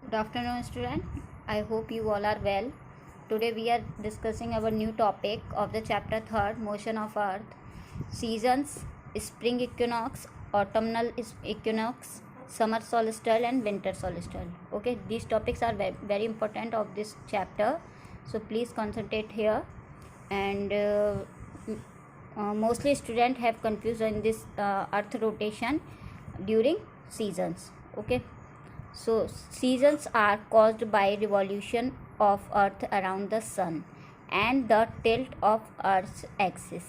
Good afternoon, student. I hope you all are well. Today we are discussing our new topic of the chapter 3rd, Motion of Earth. Seasons, spring equinox, autumnal equinox, summer solstice and winter solstice. Okay, these topics are very important of this chapter. So please concentrate here. And mostly students have confusion in this earth rotation during seasons. Okay. So, seasons are caused by revolution of Earth around the sun and the tilt of Earth's axis.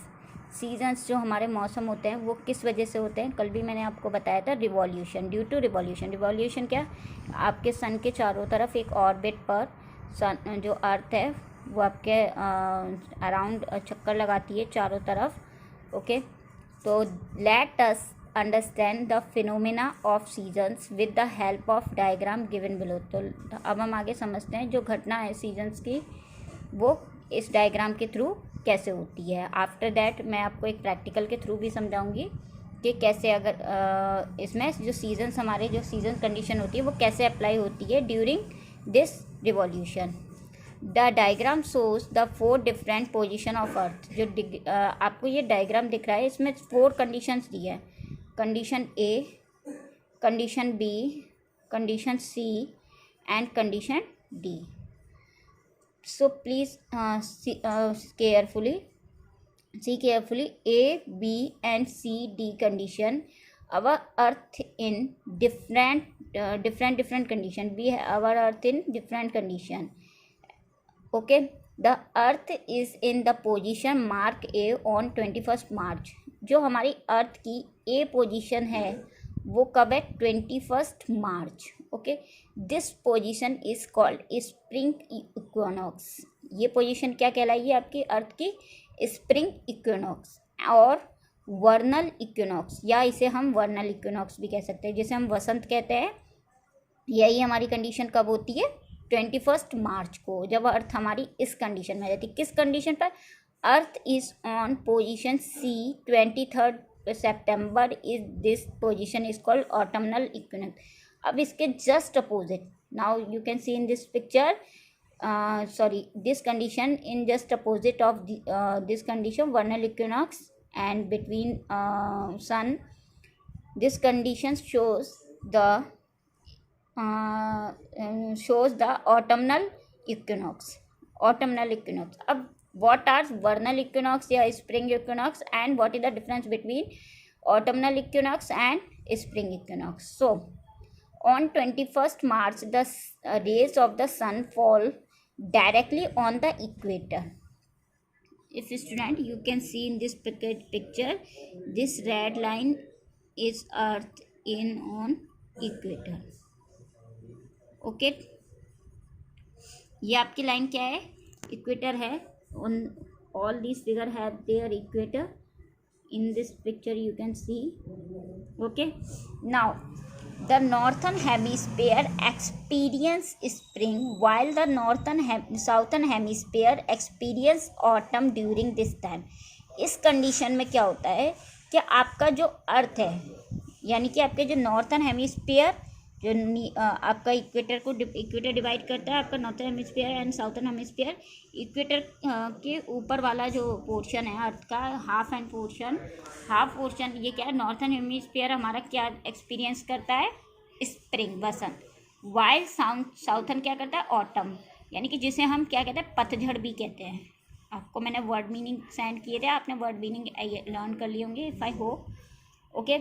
Seasons जो हमारे मौसम होते हैं वो किस वजह से होते हैं? कल भी मैंने आपको बताया था, revolution, due to revolution. Revolution क्या? आपके सन के चारों तरफ एक ऑर्बिट पर सन जो अर्थ है वो आपके अराउंड चक्कर लगाती है चारों तरफ. ओके, तो let us understand the phenomena of seasons with the help of diagram given below. तो अब हम आगे समझते हैं जो घटना है सीजन्स की वो इस डायग्राम के थ्रू कैसे होती है. आफ्टर दैट मैं आपको एक प्रैक्टिकल के थ्रू भी समझाऊंगी कि कैसे अगर इसमें जो सीजन्स हमारे जो सीजन कंडीशन होती है वो कैसे अप्लाई होती है during this revolution. The diagram shows the 4 different position of earth. जो आपको ये डायग्राम दिख रहा है इसमें 4 कंडीशंस दी है. Condition A, condition B, condition C and condition D. So please see carefully A, B and C, D condition. Our earth in different condition. We have our earth in different condition. Okay, the earth is in the position mark A on 21st March. जो हमारी अर्थ की ए position है वो कब है? 21st March. Okay, this position is called spring equinox. ये position क्या कहलाएगी आपकी अर्थ की? स्प्रिंग इक्विनॉक्स और वर्नल इक्विनॉक्स, या इसे हम वर्नल इक्विनॉक्स भी कह सकते हैं, जिसे हम वसंत कहते हैं. यही हमारी कंडीशन कब होती है? 21st मार्च को, जब अर्थ हमारी इस कंडीशन में रहती है. किस कंडीशन पर? Earth is on position C 23rd September is this position is called autumnal equinox. अब इसके just opposite, now you can see in this picture, this condition in just opposite of this condition, vernal equinox, and between sun, this condition shows the autumnal equinox. अब what are vernal equinox या spring equinox, and what is the difference between autumnal equinox and spring equinox? So on 21st March the rays of the sun fall directly on the equator. If student, you can see in this picture, this red line is earth in on equator. Okay, ये आपकी line क्या है? Equator है. on all these figure have their equator. In this picture you can see. Okay, now the northern hemisphere experience spring while the southern hemisphere experience autumn during this time. इस condition में क्या होता है कि आपका जो अर्थ है, यानी कि आपके जो नॉर्थन हेमिस्फीयर जो आपका इक्वेटर डिवाइड करता है, आपका northern hemisphere and southern hemisphere. Equator के ऊपर वाला जो पोर्शन है अर्थ का, हाफ पोर्शन ये क्या है? नॉर्थन हेमिस्फीयर हमारा क्या एक्सपीरियंस करता है? स्प्रिंग, वसंत. वाइल साउथर्न क्या करता है? ऑटम, यानी कि जिसे हम क्या कहते हैं? पतझड़ भी कहते हैं. आपको मैंने वर्ड मीनिंग सेंड किए थे, आपने वर्ड मीनिंग लर्न कर लिए होंगे if I hope. Okay,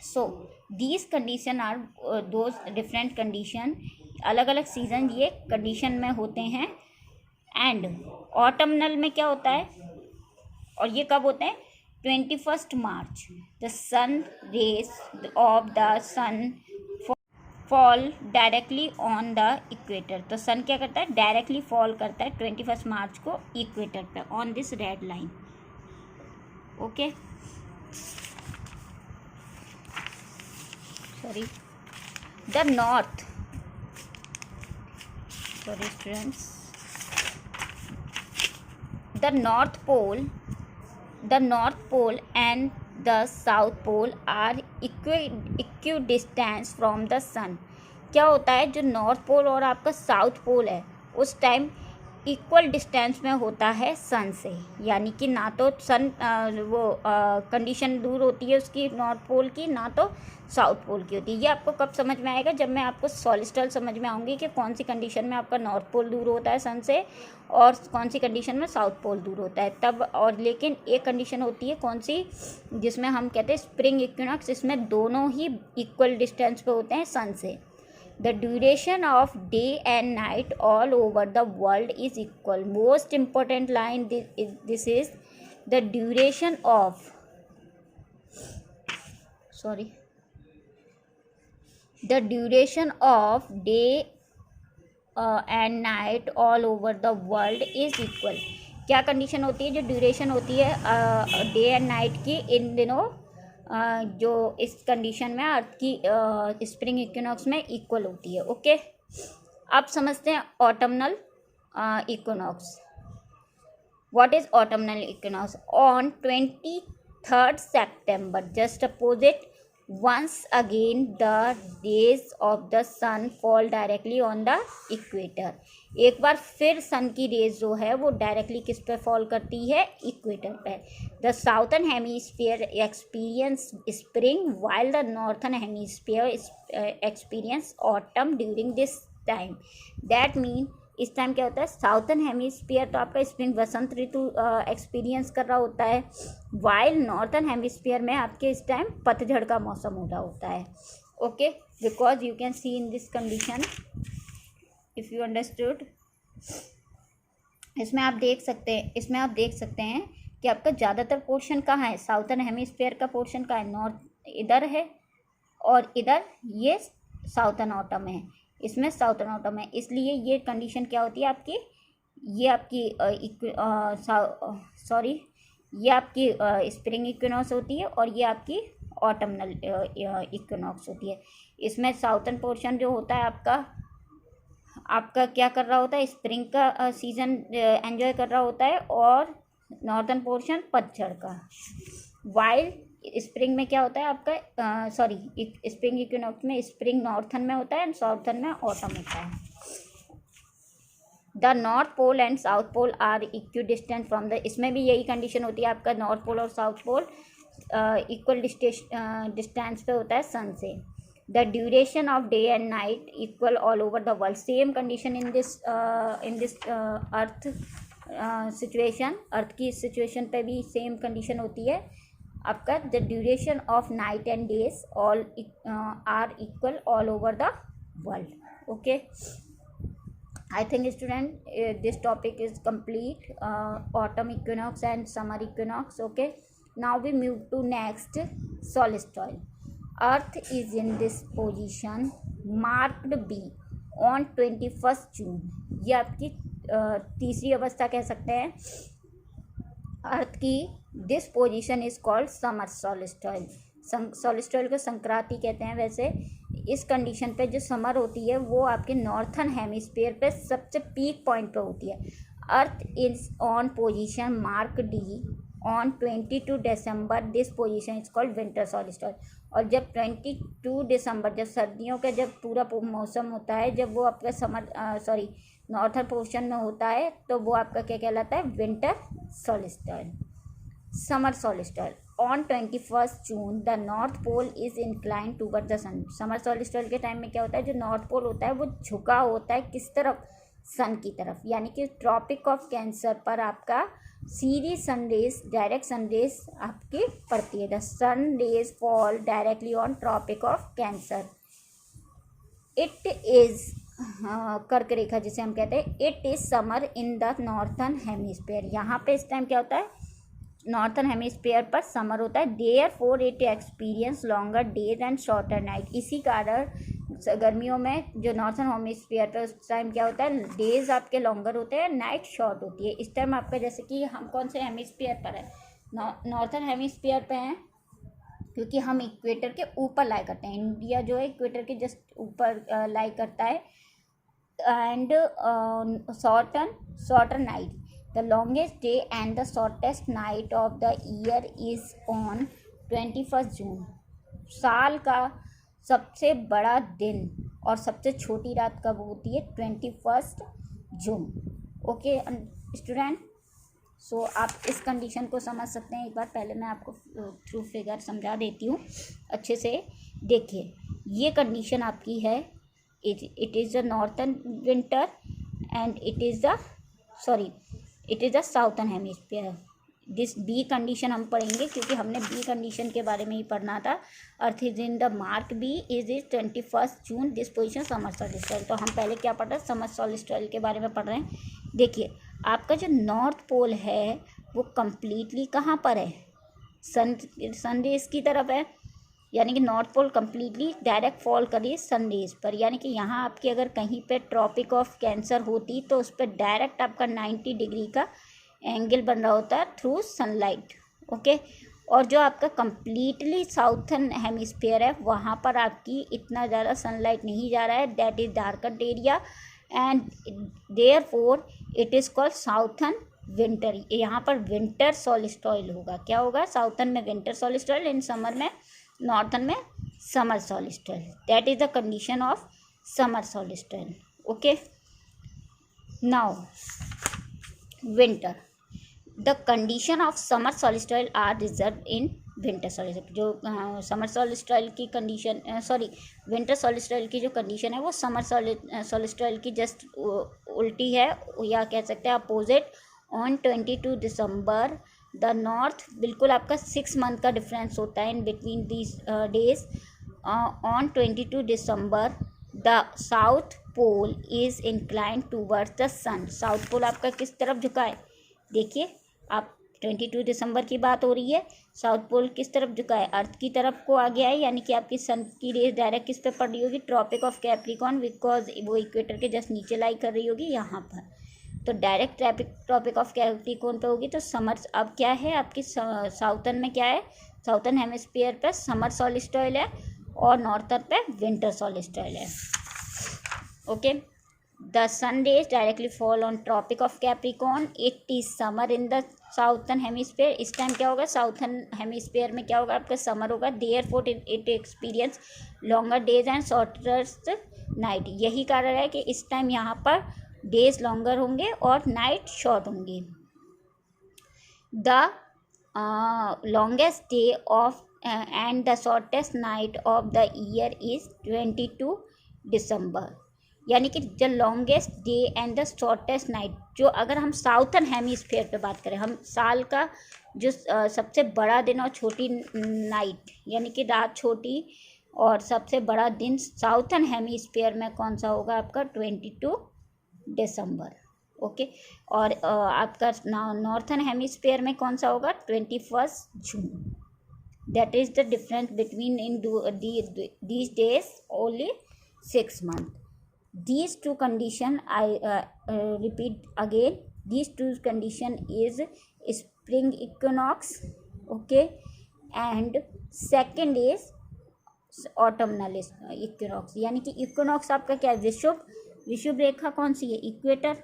so these condition are those different condition. अलग अलग सीजन ये कंडीशन में होते हैं. एंड ऑटमनल में क्या होता है और ये कब होते हैं? 21st March. The sun rays of the sun fall directly on the equator. तो सन क्या करता है? डायरेक्टली फॉल करता है 21st मार्च को इक्वेटर पे, on this red line. Okay, sorry, the north, sorry students, the north pole and the south pole are equidistant from the sun. क्या होता है, जो नॉर्थ पोल और आपका साउथ पोल है उस टाइम इक्वल डिस्टेंस में होता है सन से, यानी कि ना तो सन कंडीशन दूर होती है उसकी नॉर्थ पोल की, ना तो साउथ पोल की होती है। ये आपको कब समझ में आएगा, जब मैं आपको सोलिस्टल समझ में आऊँगी कि कौन सी कंडीशन में आपका नॉर्थ पोल दूर होता है सन से और कौन सी कंडीशन में साउथ पोल दूर होता है तब। और लेकिन एक कंडीशन होती है कौन सी, जिसमें हम कहते हैं स्प्रिंग इक्विनॉक्स, इसमें दोनों ही इक्वल डिस्टेंस पे होते हैं सन से। The duration of day and night all over the world is equal. Most important line this is the duration of day and night all over the world is equal. क्या condition होती है, जो duration होती है day and night की इन दिनों जो इस कंडीशन में अर्थ की स्प्रिंग इक्विनॉक्स में इक्वल होती है। ओके, अब समझते हैं autumnal equinox. What is autumnal equinox? On 23rd September, just opposite once again the rays of the sun fall directly on the equator. एक बार फिर सन की रेज जो है वो डायरेक्टली किस पे फॉल करती है, इक्वेटर पे। The southern hemisphere experience spring while the northern hemisphere experience autumn during this time. That mean इस टाइम क्या होता है, साउथर्न हेमीस्फीयर तो आपका स्प्रिंग वसंत ऋतु एक्सपीरियंस कर रहा होता है, वाइल नॉर्थर्न हेमीस्फीयर में आपके इस टाइम पतझड़ का मौसम हो रहा होता है। Okay, because you can see in this condition, if you understood, इसमें आप देख सकते हैं कि आपका ज़्यादातर पोर्शन कहाँ है, साउथर्न हेमीस्फीयर का पोर्शन कहाँ है, नॉर्थ इधर है और इधर ये साउथर्न ऑटम है, इसमें साउथर्न ऑटम है। इसलिए ये कंडीशन क्या होती है आपकी, ये आपकी स्प्रिंग इक्विनॉक्स होती है और ये आपकी ऑटमनल इक्विनॉक्स होती है। इसमें साउथर्न पोर्शन जो होता है आपका क्या कर रहा होता है, स्प्रिंग का सीजन एंजॉय कर रहा होता है और नॉर्थर्न पोर्शन पतझड़ का। वाइल स्प्रिंग में क्या होता है आपका, स्प्रिंग इक्विनॉक्स में स्प्रिंग नॉर्थर्न में होता है एंड साउथर्न में ऑटम होता है। The north pole and south pole are equal distance from the, इसमें भी यही कंडीशन होती है आपका, नॉर्थ पोल और साउथ पोल इक्वल डिस्टेंस पे होता है सन से। The duration of day and night equal all over the world, same condition in this earth situation, earth की सिचुएशन पे भी सेम कंडीशन होती है आपका। The duration of night and days all are equal all over the world. Okay, I think student this topic is complete, autumn equinox and summer equinox. Okay, now we move to next, solstice. Earth is in this position marked B on 21st June. ये आपकी तीसरी अवस्था कह सकते हैं earth की। This position is called summer solstice. Solstice को संक्रांति कहते हैं। वैसे इस कंडीशन पे जो समर होती है वो आपके नॉर्थर्न हेमिस्फीयर पे सबसे पीक पॉइंट पे होती है। Earth is on position mark D on 22 दिसंबर। This position is called winter solstice. और जब 22 दिसंबर, जब सर्दियों का जब पूरा मौसम होता है, जब वो आपका नॉर्थर्न पोर्शन में होता है, तो वो आपका क्या कहलाता है, winter solstice. Summer solstice on 21st June the north pole is incline toward the sun. Summer solstice के टाइम में क्या होता है, जो नॉर्थ पोल होता है वो झुका होता है किस तरफ, सन की तरफ। यानी कि ट्रॉपिक ऑफ कैंसर पर आपका सीधी सनरेज, डायरेक्ट सनरेज आपकी पड़ती है। The sun rays fall directly on tropic of cancer. It is कर्क रेखा जिसे हम कहते हैं, it is summer in the northern hemisphere. यहाँ पे इस टाइम क्या होता है, नॉर्थर्न हेमिस्फीयर पर समर होता है। Therefore it experience longer days and shorter night. इसी कारण गर्मियों में जो नॉर्थर्न हेमिस्फीयर पर उस टाइम क्या होता है, डेज आपके लॉन्गर होते हैं, नाइट शॉर्ट होती है। इस टाइम आपका जैसे कि हम कौन से हेमिस्फीयर पर है, नॉर्थर्न हेमिस्फीयर पे हैं, क्योंकि हम इक्वेटर के ऊपर लाई करते हैं। इंडिया जो है इक्वेटर के जस्ट ऊपर लाई करता है। And shorter night, the longest day and the shortest night of the year is on 21st June। साल का सबसे बड़ा दिन और सबसे छोटी रात कब होती है? 21 जून। ओके स्टूडेंट, सो आप इस कंडीशन को समझ सकते हैं। एक बार पहले मैं आपको थ्रू फिगर समझा देती हूँ अच्छे से। देखिए ये कंडीशन आपकी है, it is the northern winter and it is the southern hemisphere. This B condition हम पढ़ेंगे क्योंकि हमने बी कंडीशन के बारे में ही पढ़ना था। Earth is in the mark B is 21 June, this position summer solstice. तो हम पहले क्या पढ़ रहे हैं? समर सोलिस्टियल के बारे में पढ़ रहे हैं। देखिए आपका जो नॉर्थ पोल है वो कम्प्लीटली कहाँ पर है? सन रेज की तरफ है, यानी कि north pole completely direct fall करिए सन रेज पर। यानी कि यहाँ आपकी अगर कहीं पे ट्रॉपिक ऑफ कैंसर होती तो उस पर डायरेक्ट आपका 90 डिग्री का एंगल बन रहा होता है थ्रू सनलाइट। ओके, और जो आपका कम्प्लीटली साउथर्न हेमिस्फीयर है वहाँ पर आपकी इतना ज़्यादा सनलाइट नहीं जा रहा है, that is darken area and therefore it is called southern winter. यहाँ पर विंटर सोलिस्टियल होगा। क्या होगा? साउथर्न में विंटर सोलिस्टियल, इन समर में नॉर्थर्न में summer solstice. That is the condition of summer solstice. Okay, now winter, the condition of summer solstice are reserve in winter solstice. जो summer सोलिस्टियल की condition winter सोलिस्टियल की जो condition है वो summer सोलिस्टियल की just उल्टी है, या कह सकते हैं opposite. On 22 December the north, बिल्कुल आपका 6 मंथ का डिफरेंस होता है in between these days. On 22 December the south pole is inclined towards the sun. South pole आपका किस तरफ झुका है? देखिए आप 22 दिसंबर की बात हो रही है, साउथ पोल किस तरफ झुका है? अर्थ की तरफ को आ गया है, यानी कि आपकी सन की रेज डायरेक्ट किस पे पड़ रही होगी? ट्रॉपिक ऑफ कैप्रिकॉर्न, बिकॉज वो इक्वेटर के जस्ट नीचे लाई कर रही होगी यहाँ पर। तो डायरेक्ट ट्रॉपिक ऑफ कैप्रिकॉर्न पे होगी। तो समर अब क्या है आपकी साउथर्न में क्या है? साउथर्न हेमिस्फीयर पे समर सोलिस्टियल है और नॉर्थर्न पे विंटर सोलिस्टियल है। Okay, the sun rays directly fall on tropic of capricorn, it is summer in the southern hemisphere. इस टाइम क्या होगा? साउथर्न हेमिस्फीयर में क्या होगा? आपका समर होगा। Therefore it experience longer days and shorter night. यही कारण है कि इस टाइम यहाँ पर डेज लॉन्गर होंगे और नाइट शॉर्ट होंगी। The longest day of and the shortest night of the year is 22 दिसंबर। यानी कि the longest day and the shortest night, जो अगर हम साउथर्न हेमिस्फीयर पे बात करें, हम साल का जो सबसे बड़ा दिन और छोटी नाइट, यानी कि रात छोटी और सबसे बड़ा दिन साउथर्न हेमिस्फीयर में कौन सा होगा? आपका 22 दिसंबर। ओके, और आपका नॉर्थर्न हेमिस्फीयर में कौन सा होगा? 21 June. That is the difference between in these days only 6 months. These two condition, I repeat again, these two condition is spring equinox, okay, and second is autumnal equinox। यानी कि equinox आपका क्या है? विषुव रेखा कौन सी है? इक्वेटर।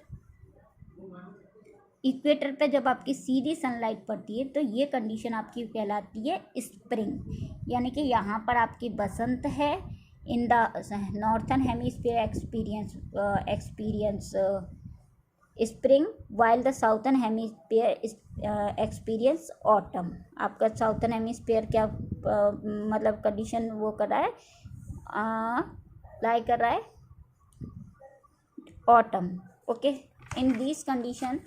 इक्वेटर पे जब आपकी सीधी सनलाइट पड़ती है तो ये कंडीशन आपकी कहलाती है स्प्रिंग। यानी कि यहाँ पर आपकी बसंत है। इन the northern hemisphere experience spring, while the southern hemisphere experience autumn. आपका साउथर्न हेमिस्फीयर क्या मतलब कंडीशन वो कर रहा है? लाई कर रहा है autumn. Okay, in this condition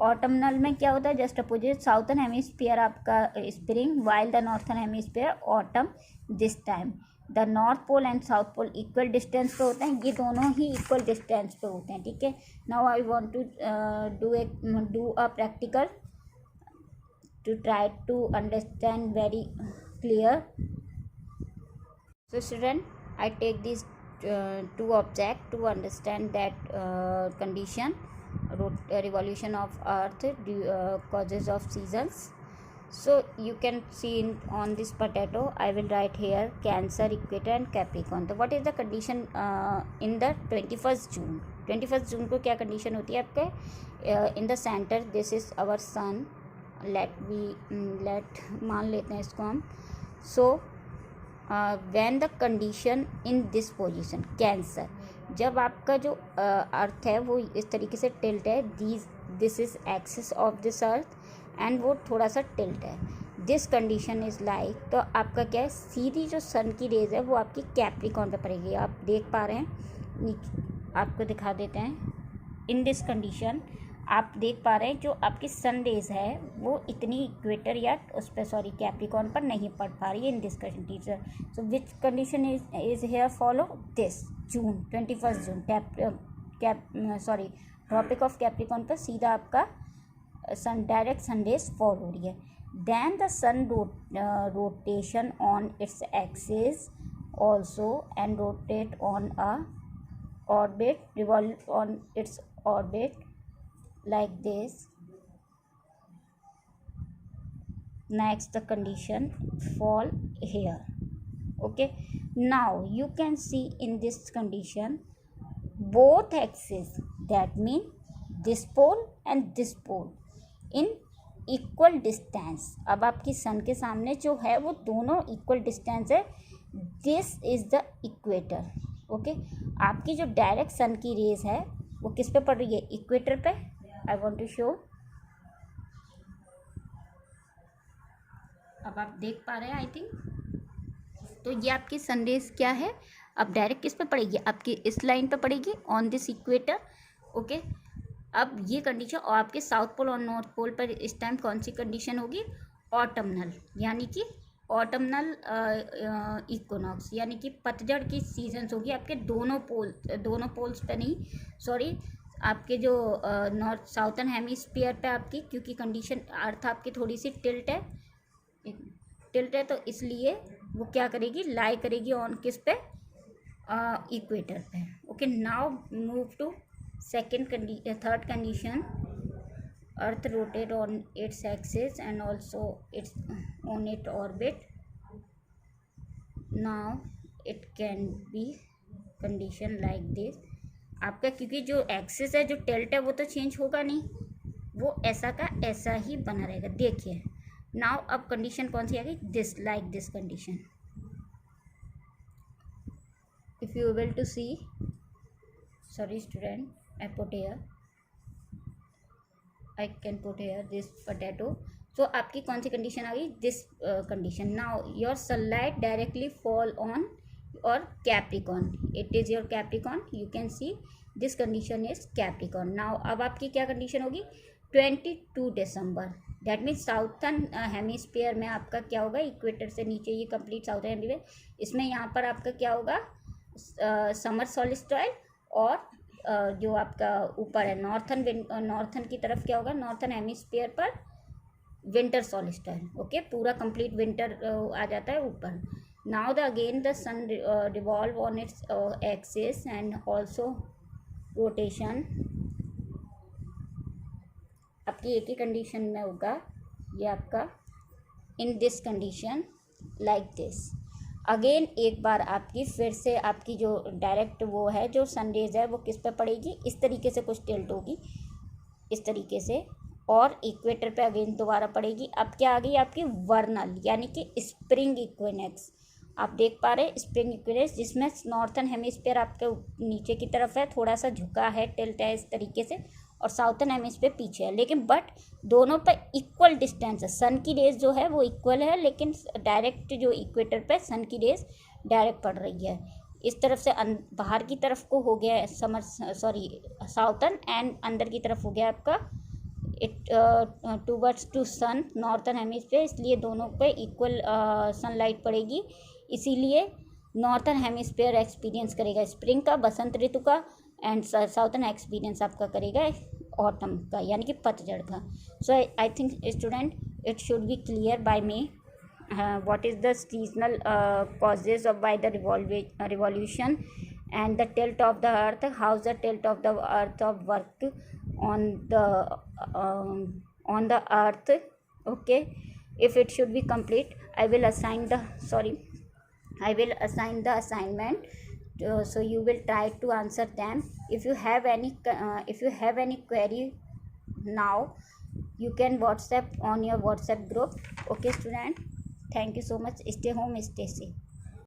autumnal में क्या होता है? जस्ट अपोजिट, साउथर्न हेमिस्फीयर आपका spring, while the northern hemisphere autumn. This time the north pole and south pole equal distance पे होते हैं, ये दोनों ही इक्वल डिस्टेंस पे होते हैं। ठीक है, now I want to do a practical to try to understand very clear. So student, I take this two object to understand that condition, revolution of earth, causes of seasons. So you can see on this potato I will write here Cancer, Equator and Capricorn. So what is the condition in the 21st June? 21st June को क्या condition होती है आपके? In the center this is our sun, let मान लेते हैं इसको हम। So when the condition in this position cancer, जब आपका जो अर्थ है वो इस तरीके से टिल्ट है, this is axis of this earth and वो थोड़ा सा टिल्ट है, दिस कंडीशन इज लाइक, तो आपका क्या है, सीधी जो सन की रेज है वो आपकी कैप्रिकॉर्न पे पड़ेगी। आप देख पा रहे हैं, आपको दिखा देते हैं। इन दिस कंडीशन आप देख पा रहे हैं जो आपकी सन रेज है वो इतनी इक्वेटर या उस पर सॉरी कैप्रिकॉर्न पर नहीं पड़ पा रही है in this condition. So which condition is here follow this June 21 June tropic of capricorn पर सीधा आपका sun direct sun rays fall हो रही है। Then the sun rotation on its axis also and rotate on a orbit, revolve on its orbit like this. Next the condition fall here. Okay, now you can see in this condition both axes, that mean this pole and this pole in equal distance। अब आपकी सन के सामने जो है वो दोनों equal distance है, this is the equator. Okay, आपकी जो डायरेक्ट सन की रेज है वो किस पे पड़ रही है, इक्वेटर पे। आई वांट टू शो, अब आप देख पा रहे हैं आई थिंक। तो ये आपकी सन रेज क्या है, अब डायरेक्ट किस पे पड़ेगी, आपकी इस लाइन पे पड़ेगी, ऑन दिस इक्वेटर। ओके, अब ये कंडीशन, और आपके साउथ पोल और नॉर्थ पोल पर इस टाइम कौन सी कंडीशन होगी, ऑटमनल, यानी कि ऑटमनल इक्विनॉक्स, यानी कि पतझड़ की सीजन्स होगी आपके दोनों पोल्स पे नहीं, सॉरी, आपके जो नॉर्थ साउथर्न हेमिस्फीयर पे आपकी, क्योंकि कंडीशन अर्थ आपकी थोड़ी सी टिल्ट है तो इसलिए वो क्या करेगी, लाई करेगी ऑन किस पे, इक्वेटर पे। Okay, now move to third condition, earth rotate on its axis and also its on its orbit। now it can be condition like this। आपका क्योंकि जो एक्सिस है जो टिल्ट है वो तो चेंज होगा नहीं, वो ऐसा का ऐसा ही बना रहेगा। देखिए नाउ अब कंडीशन कौन सी आ गई, this like this condition. If you will to see, sorry student, I put here, I can put here this potato. So आपकी कौन सी कंडीशन आ गई, this condition. Now your sunlight directly fall on और Capricorn, it is your Capricorn, you can see this condition is Capricorn. Now अब आपकी क्या condition होगी, 22 दिसंबर, दैट मीन्स साउथर्न हेमिस्फीयर में आपका क्या होगा, इक्वेटर से नीचे ये कंप्लीट साउथर्न हेमिस्फीयर, इसमें यहाँ पर आपका क्या होगा, समर सॉलिस्टिस, और जो आपका ऊपर है नॉर्थन की तरफ क्या होगा, नॉर्थर्न हेमिस्फीयर पर विंटर सॉलिस्टिस। ओके, पूरा कंप्लीट विंटर आ जाता है ऊपर। Now the again the sun revolve on its axis and also rotation, आपकी एक ही कंडीशन में होगा ये आपका, in this condition like this. Again एक बार आपकी फिर से आपकी जो डायरेक्ट वो है जो सनरेज है वो किस पे पड़ेगी, इस तरीके से कुछ टिल्ट होगी इस तरीके से, और इक्वेटर पे अगेन दोबारा पड़ेगी। अब क्या आ गई आपकी वर्नल, यानी कि स्प्रिंग इक्विनेक्स। आप देख पा रहे हैं स्प्रिंग इक्विनेक्स, जिसमें नॉर्थर्न हेमिस्फीयर आपके नीचे की तरफ है, थोड़ा सा झुका है, टिल्ट है इस तरीके से, और साउथर्न हेमिस्फीयर पीछे है, लेकिन बट दोनों पर इक्वल डिस्टेंस है। सन की रेज जो है वो इक्वल है, लेकिन डायरेक्ट जो इक्वेटर पे सन की रेज डायरेक्ट पड़ रही है। इस तरफ से बाहर की तरफ को हो गया समर साउथर्न, एंड अंदर की तरफ हो गया आपका it towards to sun northern hemisphere, इसलिए दोनों पे इक्वल सनलाइट पड़ेगी, इसीलिए नॉर्थर्न हेमिस्फीयर एक्सपीरियंस करेगा स्प्रिंग का, बसंत ऋतु का, एंड साउथर्न एक्सपीरियंस आपका करेगा ऑटम का, यानी कि पतझड़ का। So I think student it should be clear by me what is the seasonal causes of by the revolution and the tilt of the earth, how's the tilt of the earth of work on the earth। okay, if it should be complete, I will assign the assignment, so you will try to answer them। if you have any query now, you can WhatsApp on your WhatsApp group। okay student, thank you so much, stay home, stay safe।